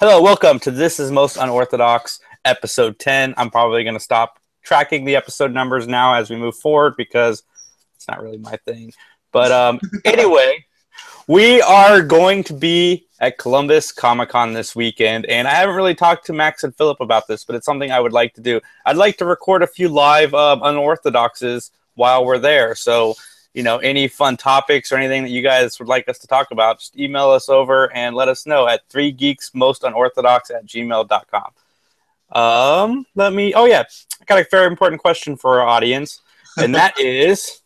Hello, welcome to This is Most Unorthodox, episode 10. I'm probably going to stop tracking the episode numbers now as we move forward because it's not really my thing. But anyway, we are going to be at Columbus Comic-Con this weekend, and I haven't really talked to Max and Philip about this, but it's something I would like to do. I'd like to record a few live Unorthodoxes while we're there, so any fun topics or anything that you guys would like us to talk about, just email us over and let us know at 3geeksmostunorthodox@gmail.com. I got a very important question for our audience, and that is,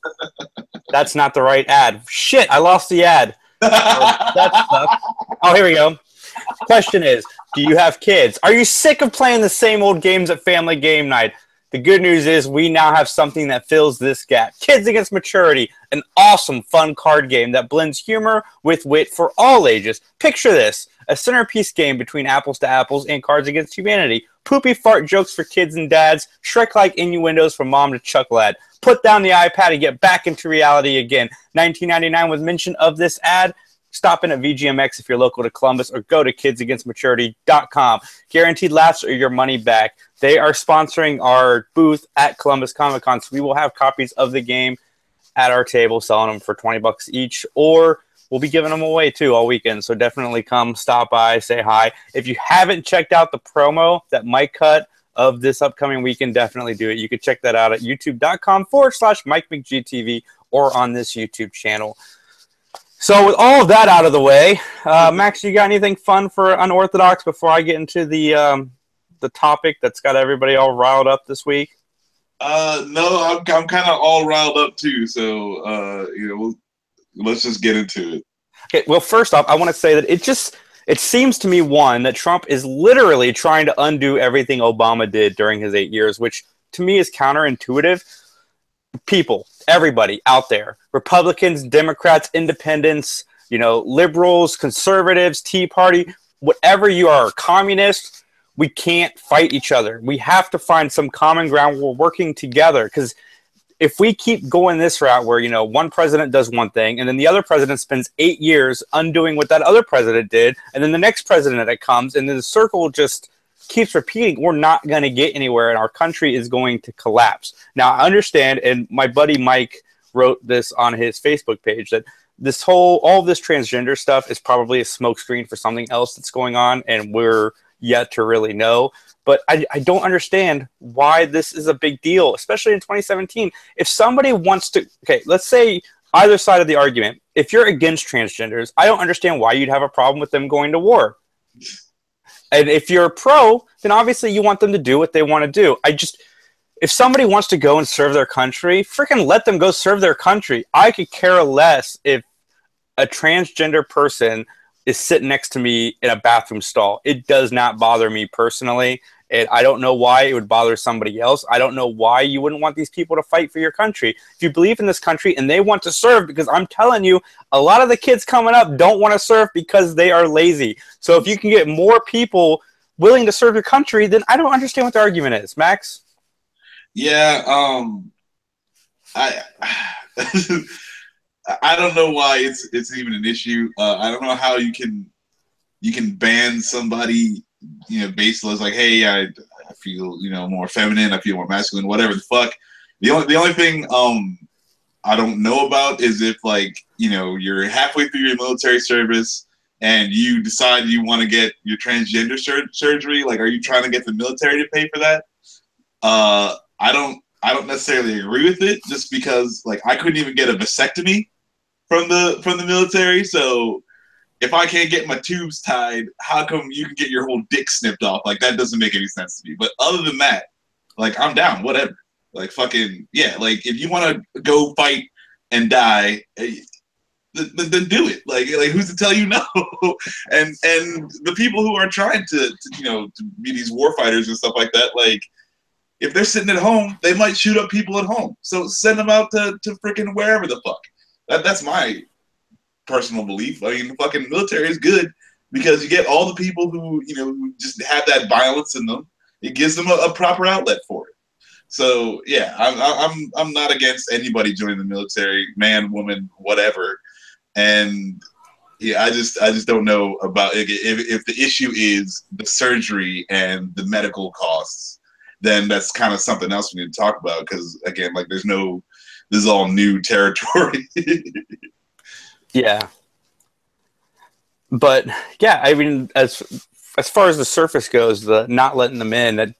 that's not the right ad. Shit, I lost the ad. That sucks. Oh, here we go. Question is, do you have kids? Are you sick of playing the same old games at family game night? The good news is we now have something that fills this gap. Kids Against Maturity, an awesome, fun card game that blends humor with wit for all ages. Picture this, a centerpiece game between Apples to Apples and Cards Against Humanity. Poopy fart jokes for kids and dads, Shrek-like innuendos from mom to chucklad. Put down the iPad and get back into reality again. $19.99 with mention of this ad. Stop in at VGMX if you're local to Columbus, or go to kidsagainstmaturity.com. Guaranteed laughs or your money back. They are sponsoring our booth at Columbus Comic Con, so we will have copies of the game at our table, selling them for $20 each, or we'll be giving them away too all weekend. So definitely come, stop by, say hi. If you haven't checked out the promo that Mike cut of this upcoming weekend, definitely do it. You can check that out at youtube.com/Mike McGTV or on this YouTube channel. So with all of that out of the way, Max, you got anything fun for Unorthodox before I get into the topic that's got everybody all riled up this week? No, I'm kind of all riled up too. So let's just get into it. Okay. Well, first off, I want to say that it seems to me, one, that Trump is literally trying to undo everything Obama did during his 8 years, which to me is counterintuitive. People, everybody out there, Republicans, Democrats, independents, liberals, conservatives, Tea Party, whatever you are, communists, we can't fight each other. We have to find some common ground. We're working together, because if we keep going this route where, one president does one thing and then the other president spends 8 years undoing what that other president did, and then the next president that comes, and then the circle just keeps repeating, we're not going to get anywhere, and our country is going to collapse. Now, I understand, and my buddy Mike wrote this on his Facebook page, that all this transgender stuff is probably a smokescreen for something else that's going on, and we're yet to really know. But I don't understand why this is a big deal, especially in 2017. If somebody wants to, okay, let's say either side of the argument, if you're against transgenders, I don't understand why you'd have a problem with them going to war. And if you're pro, then obviously you want them to do what they want to do. If somebody wants to go and serve their country, freaking let them go serve their country. I could care less if a transgender person is sitting next to me in a bathroom stall. It does not bother me personally, and I don't know why it would bother somebody else. I don't know why you wouldn't want these people to fight for your country. If you believe in this country and they want to serve, because I'm telling you, a lot of the kids coming up don't want to serve because they are lazy. So if you can get more people willing to serve your country, then I don't understand what the argument is. Max? Yeah, I I don't know why it's even an issue. I don't know how you can ban somebody, based on like, hey, I feel more feminine, I feel more masculine, whatever the fuck. The only thing I don't know about is if you're halfway through your military service and you decide you want to get your transgender surgery. Like, are you trying to get the military to pay for that? I don't necessarily agree with it, just because I couldn't even get a vasectomy from the military. So if I can't get my tubes tied, how come you can get your whole dick snipped off? That doesn't make any sense to me. But other than that, I'm down, whatever. Fucking yeah. If you want to go fight and die, then do it. Who's to tell you no? and the people who are trying to be these war fighters and stuff like that, if they're sitting at home, they might shoot up people at home. So send them out to freaking wherever the fuck. That's my personal belief. I mean, the fucking military is good because you get all the people who who just have that violence in them. It gives them a proper outlet for it. So yeah, I'm not against anybody joining the military, man, woman, whatever. And Yeah, I just don't know about if the issue is the surgery and the medical costs, then that's kind of something else we need to talk about. Because again, like this is all new territory. Yeah. But yeah, I mean, as far as the surface goes, the not letting them in,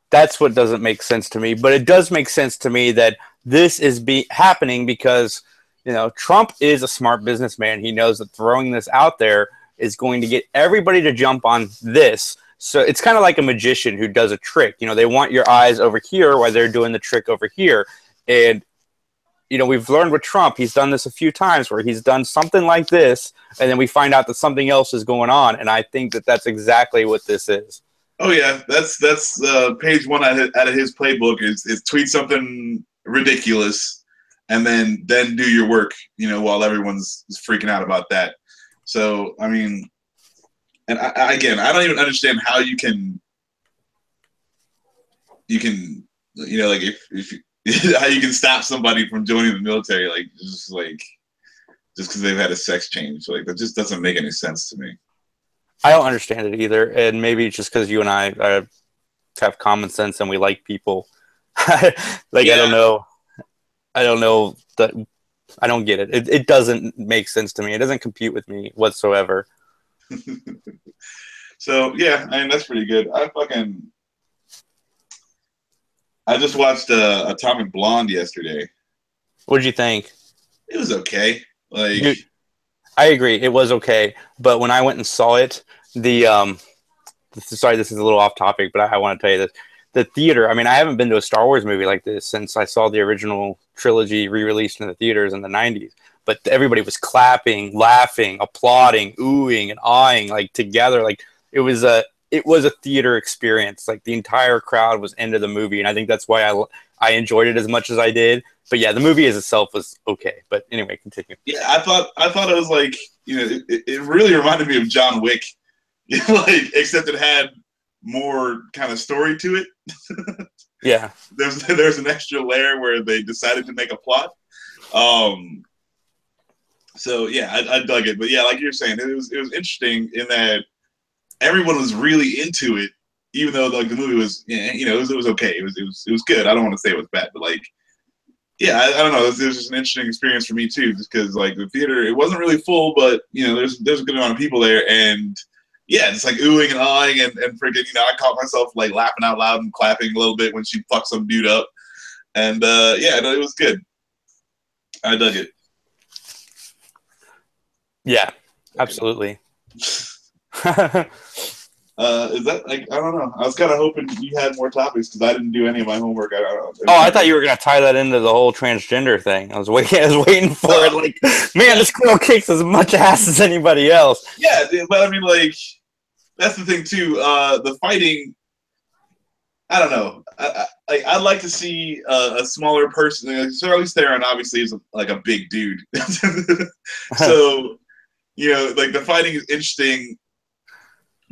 that's what doesn't make sense to me. But it does make sense to me that this is happening because, you know, Trump is a smart businessman. He knows that throwing this out there is going to get everybody to jump on this. So it's kind of like a magician who does a trick. You know, they want your eyes over here while they're doing the trick over here. And, you know, we've learned with Trump, he's done this a few times where he's done something like this, and then we find out that something else is going on. And I think that that's exactly what this is. Oh yeah, that's page one out of his playbook is tweet something ridiculous, and then do your work. You know, while everyone's freaking out about that. So I mean, and I don't even understand how you can you know, like if how you can stop somebody from joining the military, like just because they've had a sex change. Like that just doesn't make any sense to me. I don't understand it either, and maybe it's just because you and I have common sense and we like people. Like, yeah. I don't know that I don't get it. It doesn't make sense to me. It doesn't compute with me whatsoever. So yeah, I mean that's pretty good. I just watched Atomic Blonde yesterday. What did you think? It was okay. Like, dude, I agree, it was okay. But when I went and saw it, sorry, this is a little off topic, but I want to tell you this. The theater, I mean, I haven't been to a Star Wars movie like this since I saw the original trilogy re-released in the theaters in the 90s. But everybody was clapping, laughing, applauding, oohing, and awing, like together. Like it was a theater experience. Like the entire crowd was into the movie, and I think that's why I enjoyed it as much as I did. But yeah, the movie as itself was okay. But anyway, continue. Yeah, I thought it was like, you know, it really reminded me of John Wick, like except it had more kind of story to it. Yeah, there's an extra layer where they decided to make a plot. So yeah, I dug it. But yeah, like you're saying, it was interesting in that everyone was really into it, even though like the movie was, you know, it was okay. It was good. I don't want to say it was bad, but like, yeah, I don't know. It was just an interesting experience for me too, just because like the theater, it wasn't really full, but you know, there's a good amount of people there, and yeah, it's like oohing and awing and freaking, you know, I caught myself like laughing out loud and clapping a little bit when she fucked some dude up, and yeah, no, it was good. I dug it. Yeah, absolutely. Is that like, I don't know. I was kind of hoping you had more topics because I didn't do any of my homework. I thought you were gonna tie that into the whole transgender thing. I was waiting for it. Like, man, this girl kicks as much ass as anybody else. Yeah, but I mean, like, that's the thing too. The fighting, I don't know. I'd like to see a smaller person. Charlize Theron obviously is like a big dude, so you know, like the fighting is interesting.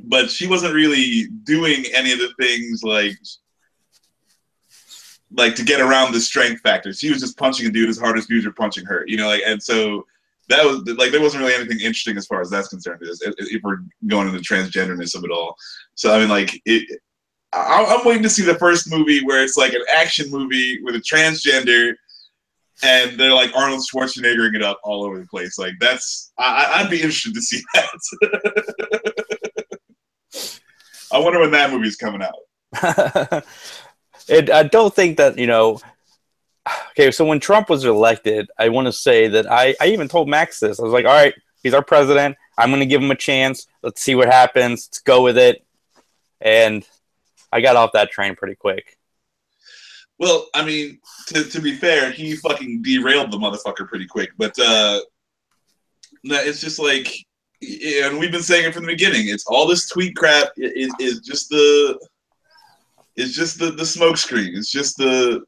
But she wasn't really doing any of the things like to get around the strength factor. She was just punching a dude as hard as dudes were punching her, you know, like, and so that was like, there wasn't really anything interesting as far as that's concerned, if we're going into transgenderness of it all. So, I mean, like, I'm waiting to see the first movie where it's like an action movie with a transgender and they're like Arnold Schwarzeneggering it up all over the place. Like, I'd be interested to see that. I wonder when that movie's coming out. I don't think that, you know. Okay, so when Trump was elected, I want to say that I even told Max this. I was like, all right, he's our president. I'm going to give him a chance. Let's see what happens. Let's go with it. And I got off that train pretty quick. Well, I mean, to be fair, he fucking derailed the motherfucker pretty quick. But it's just like, and we've been saying it from the beginning. It's all this tweet crap. Is just the smoke screen. It's just the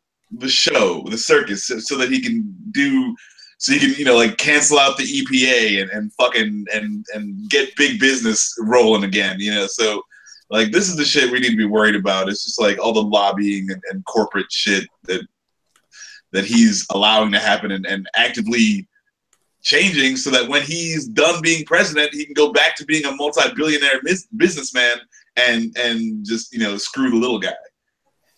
show, the circus, so that he can you know, like cancel out the EPA and fucking and get big business rolling again. You know, so like this is the shit we need to be worried about. It's just like all the lobbying and corporate shit that he's allowing to happen and actively changing so that when he's done being president, he can go back to being a multi-billionaire businessman and just, you know, screw the little guy.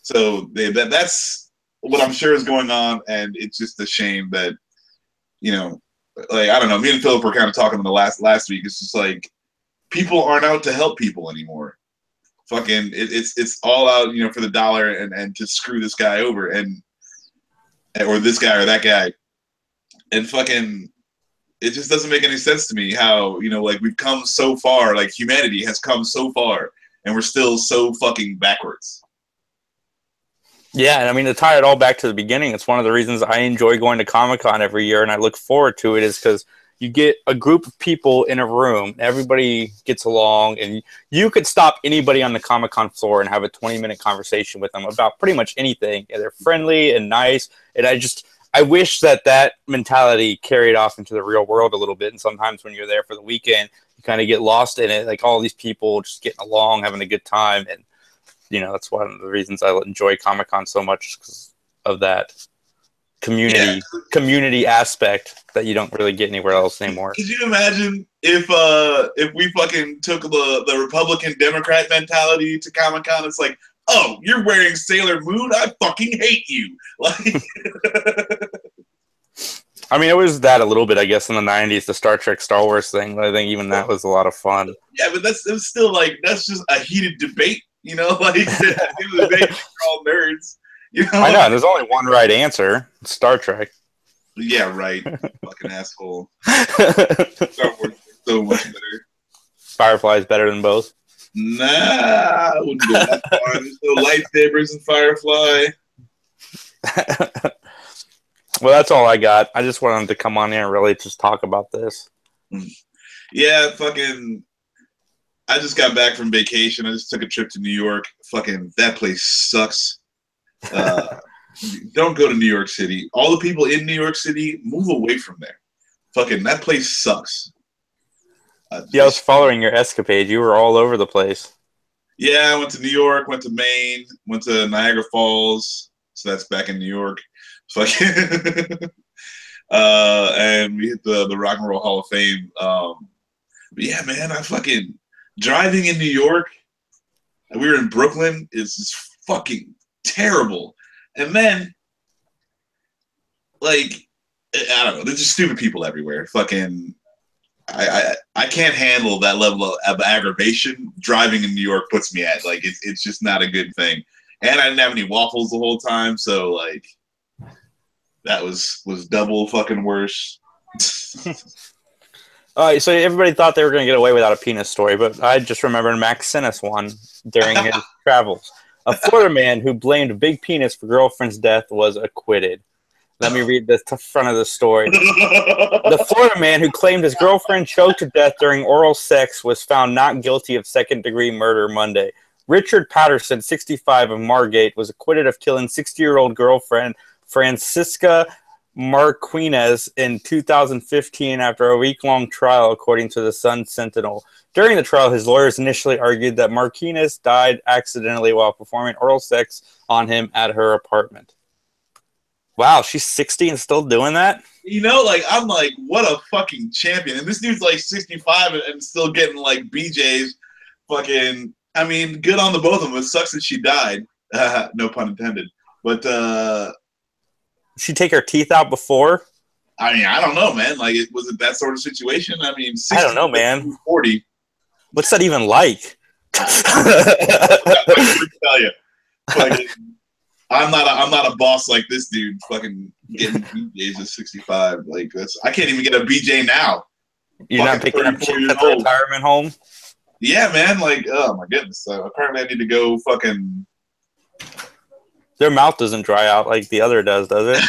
So that's what I'm sure is going on, and it's just a shame that, you know, like, I don't know, me and Philip were kind of talking in the last week. It's just like, people aren't out to help people anymore. Fucking, it's all out, you know, for the dollar and to screw this guy over, or this guy or that guy. And fucking, it just doesn't make any sense to me how, you know, like, we've come so far, like, humanity has come so far, and we're still so fucking backwards. Yeah, and I mean, to tie it all back to the beginning, it's one of the reasons I enjoy going to Comic-Con every year, and I look forward to it, is because you get a group of people in a room, everybody gets along, and you could stop anybody on the Comic-Con floor and have a 20-minute conversation with them about pretty much anything. And they're friendly and nice, and I wish that mentality carried off into the real world a little bit. And sometimes when you're there for the weekend, you kind of get lost in it, like all these people just getting along, having a good time, and you know, that's one of the reasons I enjoy Comic-Con so much, because of that community aspect that you don't really get anywhere else anymore. Could you imagine if we fucking took the Republican Democrat mentality to Comic-Con? It's like, oh, you're wearing Sailor Moon? I fucking hate you. Like, I mean, it was that a little bit, I guess, in the 90s, the Star Trek, Star Wars thing. But I think even that was a lot of fun. Yeah, but it's still like, that's just a heated debate, you know? Like, at the end of the day, we're all nerds. You know? I know, there's only one right answer. It's Star Trek. Yeah, right. Fucking asshole. Star Wars is so much better. Firefly is better than both. Nah, I wouldn't go that far. There's no lightsabers in Firefly. Well, that's all I got. I just wanted to come on here and really just talk about this. Yeah, fucking, I just got back from vacation. I just took a trip to New York. Fucking, that place sucks. Don't go to New York City. All the people in New York City, move away from there. Fucking, that place sucks. Yeah, I was following your escapade. You were all over the place. Yeah, I went to New York, went to Maine, went to Niagara Falls. So that's back in New York. Fucking, and we hit the Rock and Roll Hall of Fame. But yeah, man, I fucking, driving in New York, we were in Brooklyn, is just fucking terrible. And then, like, I don't know, there's just stupid people everywhere. Fucking, I can't handle that level of aggravation driving in New York puts me at. Like, it's just not a good thing. And I didn't have any waffles the whole time, so, like, that was double fucking worse. All right, so everybody thought they were going to get away without a penis story, but I just remembered Max sent us one during his travels. A Florida man who blamed a big penis for girlfriend's death was acquitted. Let me read the front of the story. The Florida man who claimed his girlfriend choked to death during oral sex was found not guilty of second-degree murder Monday. Richard Patterson, 65, of Margate, was acquitted of killing 60-year-old girlfriend Francisca Marquinez in 2015 after a week-long trial, according to the Sun Sentinel. During the trial, his lawyers initially argued that Marquinez died accidentally while performing oral sex on him at her apartment. Wow, she's 60 and still doing that? You know, like, I'm like, what a fucking champion. And this dude's like 65 and still getting like BJs. Fucking, I mean, good on the both of them. It sucks that she died. No pun intended. But, she take her teeth out before? I mean, I don't know, man. Like, was it that sort of situation? I mean, 60 I don't know, man. 40. What's that even like? I tell you, fucking, I'm not a boss like this dude. Fucking getting BJs at 65. Like, I can't even get a BJ now. You're not picking up chicks at the retirement home? Yeah, man. Like, oh my goodness. Apparently, I need to go fucking. Their mouth doesn't dry out like the other does it?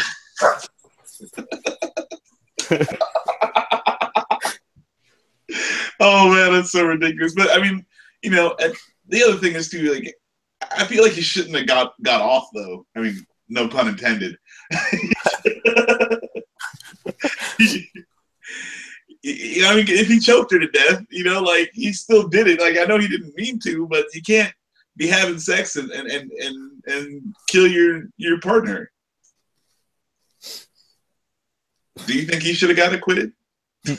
Oh man, that's so ridiculous. But I mean, you know, and the other thing is too, like, I feel like he shouldn't have got off though. I mean, no pun intended. You know, I mean, if he choked her to death, you know, like, he still did it. Like, I know he didn't mean to, but you can't be having sex and kill your partner. Do you think he should have got acquitted?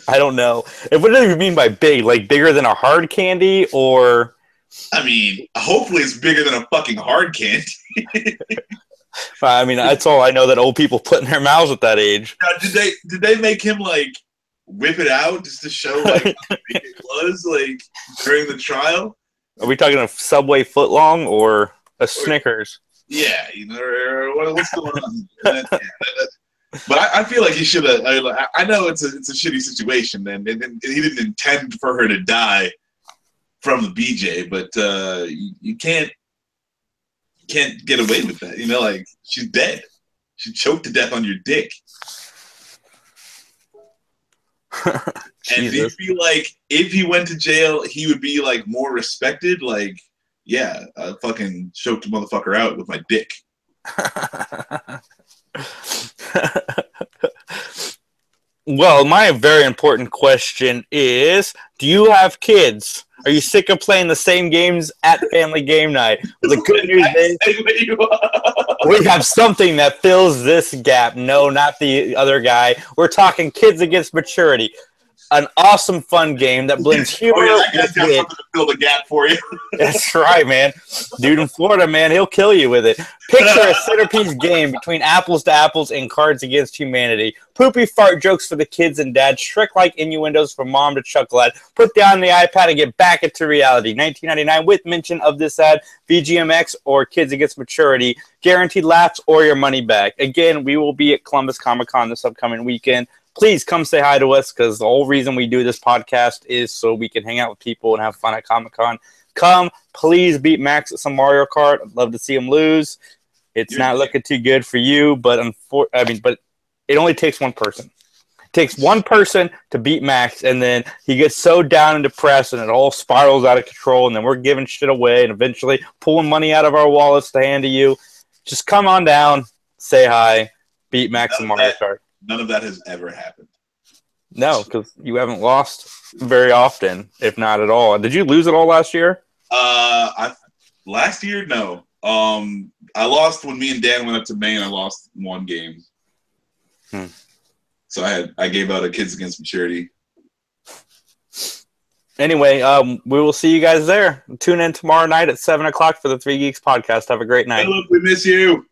I don't know. What do you mean by big? Like bigger than a hard candy, or? I mean, hopefully it's bigger than a fucking hard candy. I mean, that's all I know that old people put in their mouths at that age. Now, did they make him like whip it out just to show like how big it was like during the trial? Are we talking a Subway footlong or a Snickers? Yeah, you know, or what's going on? But I feel like he should have. I know it's a shitty situation, and he didn't intend for her to die from the BJ, but you can't get away with that. You know, like she's dead. She choked to death on your dick. And do you feel like if he went to jail, he would be like more respected? Like, yeah, I fucking choked a motherfucker out with my dick. Well, my very important question is, do you have kids? Are you sick of playing the same games at family game night? The good news is we have something that fills this gap. No, not the other guy. We're talking Kids Against Maturity. An awesome, fun game that blends humor that guy's with got wit. something to fill the gap for you. That's right, man. Dude in Florida, man, he'll kill you with it. Picture a centerpiece game between apples to apples and Cards Against Humanity. Poopy fart jokes for the kids and dads, Shrek-like innuendos from mom to chuckle at. Put down the iPad and get back into reality. $19.99 with mention of this ad, VGMX or Kids Against Maturity. Guaranteed laughs or your money back. Again, we will be at Columbus Comic-Con this upcoming weekend. Please come say hi to us, because the whole reason we do this podcast is so we can hang out with people and have fun at Comic-Con. Come, please beat Max at some Mario Kart. I'd love to see him lose. It's not looking too good for you, but but it only takes one person. It takes one person to beat Max, and then he gets so down and depressed, and it all spirals out of control, and then we're giving shit away and eventually pulling money out of our wallets to hand to you. Just come on down, say hi, beat Max in Mario Kart. None of that has ever happened. No, because you haven't lost very often, if not at all. Did you lose it all last year? Last year, no. I lost when me and Dan went up to Maine. I lost one game. So I gave out a Kids Against Maturity. Anyway, we will see you guys there. Tune in tomorrow night at 7 o'clock for the Three Geeks podcast. Have a great night. Hey, look, we miss you.